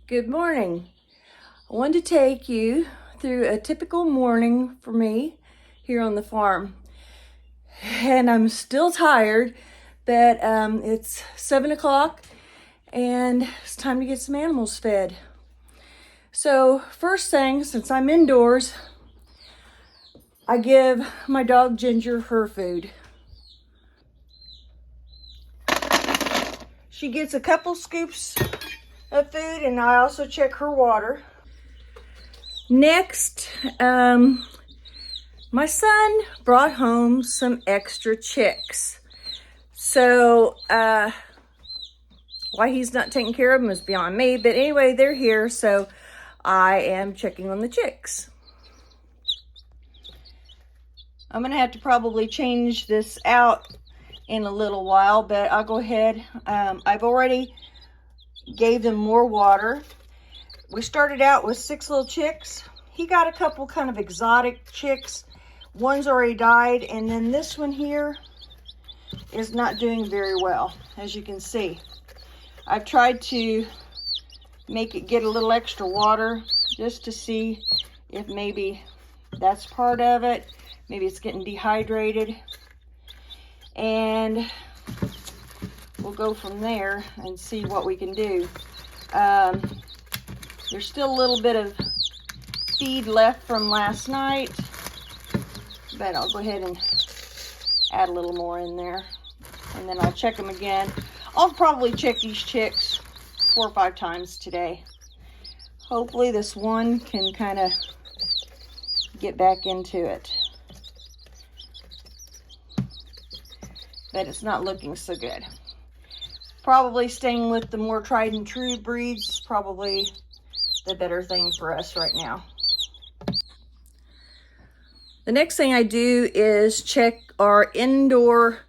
Good morning. I wanted to take you through a typical morning for me here on the farm. And I'm still tired, but it's 7 o'clock and it's time to get some animals fed. So first thing, since I'm indoors, I give my dog Ginger her food. She gets a couple scoops of food, and I also check her water. Next, my son brought home some extra chicks. So, why he's not taking care of them is beyond me. But anyway, they're here, so I am checking on the chicks. I'm gonna have to probably change this out in a little while, but I'll go ahead. I've already gave them more water. We started out with 6 little chicks. He got a couple kind of exotic chicks. One's already died, and then this one here is not doing very well, as you can see. I've tried to make it get a little extra water just to see if maybe that's part of it. Maybe it's getting dehydrated. And we'll go from there and see what we can do. There's still a little bit of feed left from last night, but I'll go ahead and add a little more in there, and then I'll check them again. I'll probably check these chicks 4 or 5 times today. Hopefully this one can kind of get back into it, but it's not looking so good. Probably staying with the more tried and true breeds is probably the better thing for us right now. The next thing I do is check our indoor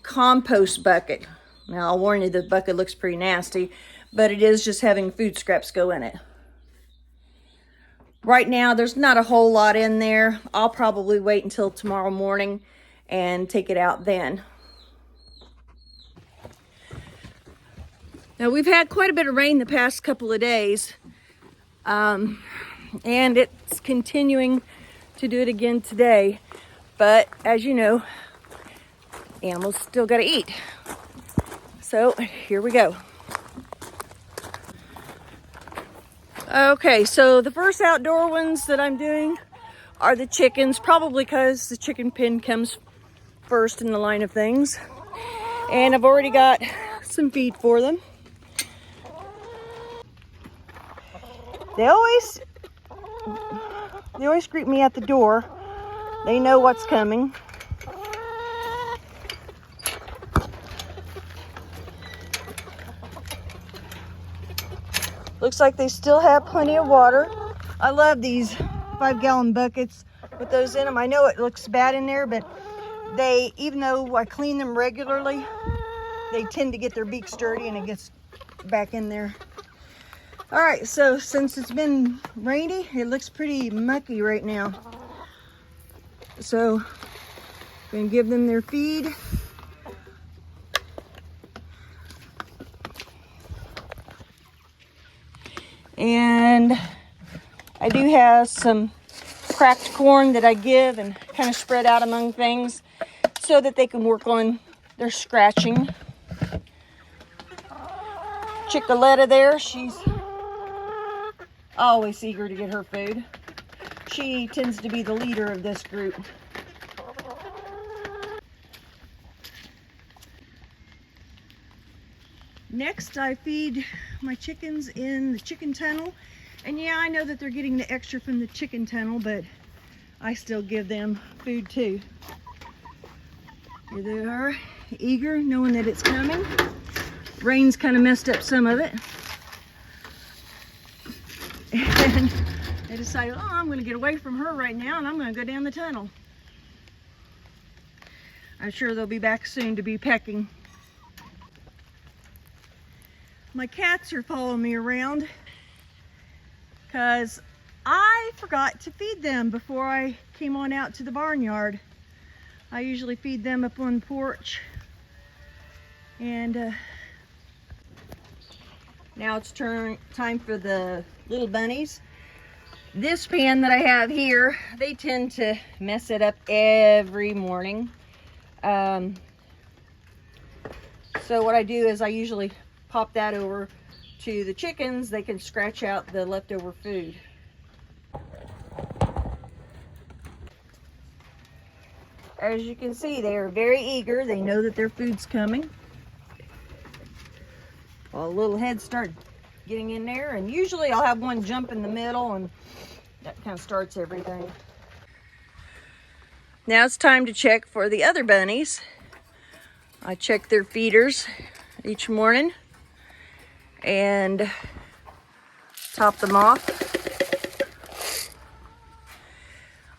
compost bucket. Now, I'll warn you, the bucket looks pretty nasty, but it is just having food scraps go in it. Right now, there's not a whole lot in there. I'll probably wait until tomorrow morning and take it out then. Now, we've had quite a bit of rain the past couple of days, and it's continuing to do it again today. But as you know, animals still got to eat. So here we go. Okay, so the first outdoor ones that I'm doing are the chickens, probably because the chicken pen comes first in the line of things. And I've already got some feed for them. They always greet me at the door. They know what's coming. Looks like they still have plenty of water. I love these 5-gallon buckets with those in them. I know it looks bad in there, but they, even though I clean them regularly, they tend to get their beaks dirty and it gets back in there. All right, so since it's been rainy, it looks pretty mucky right now. So I'm gonna give them their feed. And I do have some cracked corn that I give and kind of spread out among things so that they can work on their scratching. Chicoletta there, she's always eager to get her food. She tends to be the leader of this group. Next, I feed my chickens in the chicken tunnel. And yeah, I know that they're getting the extra from the chicken tunnel, but I still give them food too. Here they are, eager, knowing that it's coming. Rain's kind of messed up some of it. And they decided, oh, I'm going to get away from her right now, and I'm going to go down the tunnel. I'm sure they'll be back soon to be pecking. My cats are following me around because I forgot to feed them before I came on out to the barnyard. I usually feed them up on the porch. And Now it's time for the little bunnies. This pan that I have here, they tend to mess it up every morning. So what I do is I usually pop that over to the chickens. They can scratch out the leftover food. As you can see, they are very eager. They know that their food's coming. Well, little heads start getting in there, and usually I'll have one jump in the middle, and that kind of starts everything. Now it's time to check for the other bunnies. I check their feeders each morning and top them off.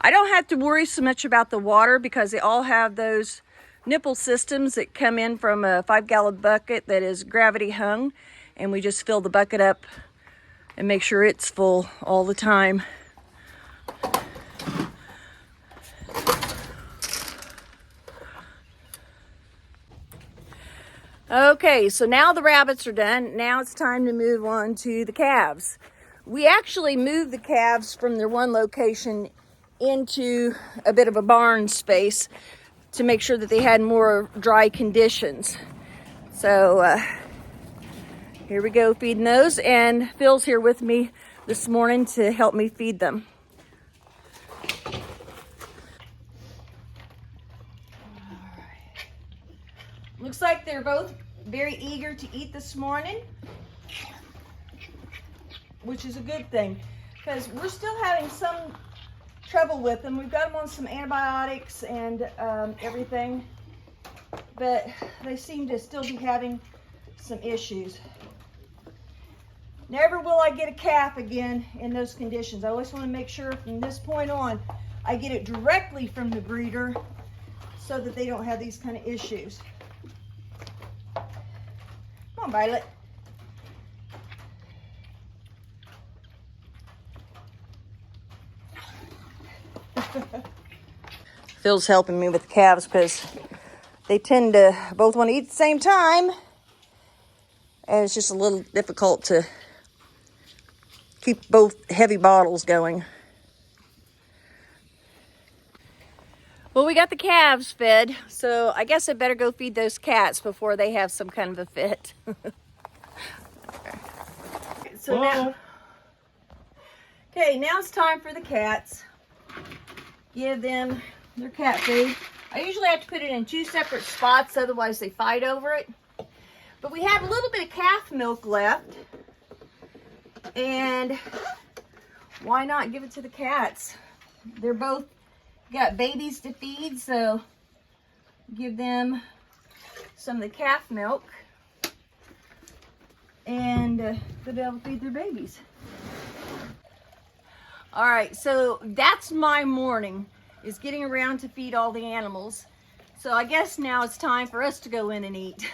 I don't have to worry so much about the water because they all have those nipple systems that come in from a 5-gallon bucket that is gravity hung, and we just fill the bucket up and make sure it's full all the time. Okay, so now the rabbits are done. Now it's time to move on to the calves. We actually moved the calves from their one location into a bit of a barn space to make sure that they had more dry conditions. So here we go feeding those, and Phil's here with me this morning to help me feed them. Looks like they're both very eager to eat this morning, which is a good thing because we're still having some trouble with them. We've got them on some antibiotics and everything, but they seem to still be having some issues. Never will I get a calf again in those conditions. I always want to make sure from this point on I get it directly from the breeder so that they don't have these kind of issues. Come on, Violet. Phil's helping me with the calves because they tend to both want to eat at the same time, and it's just a little difficult to keep both heavy bottles going. Well, we got the calves fed, so I guess I better go feed those cats before they have some kind of a fit. So now it's time for the cats. Give them their cat food. I usually have to put it in 2 separate spots, otherwise they fight over it. But we have a little bit of calf milk left, and why not give it to the cats? They're both got babies to feed, so give them some of the calf milk, and they'll be able to feed their babies. All right, so that's my morning, is getting around to feed all the animals. So I guess now it's time for us to go in and eat.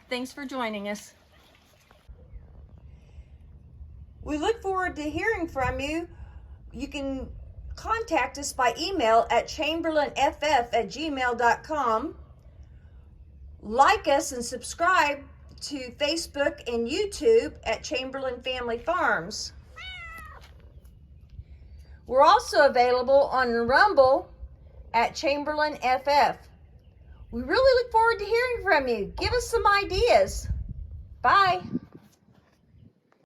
Thanks for joining us. We look forward to hearing from you. You can contact us by email at chamberlainff@gmail.com. Like us and subscribe to Facebook and YouTube at Chamberlain Family Farms. We're also available on Rumble at Chamberlain FF. We really look forward to hearing from you. Give us some ideas. Bye.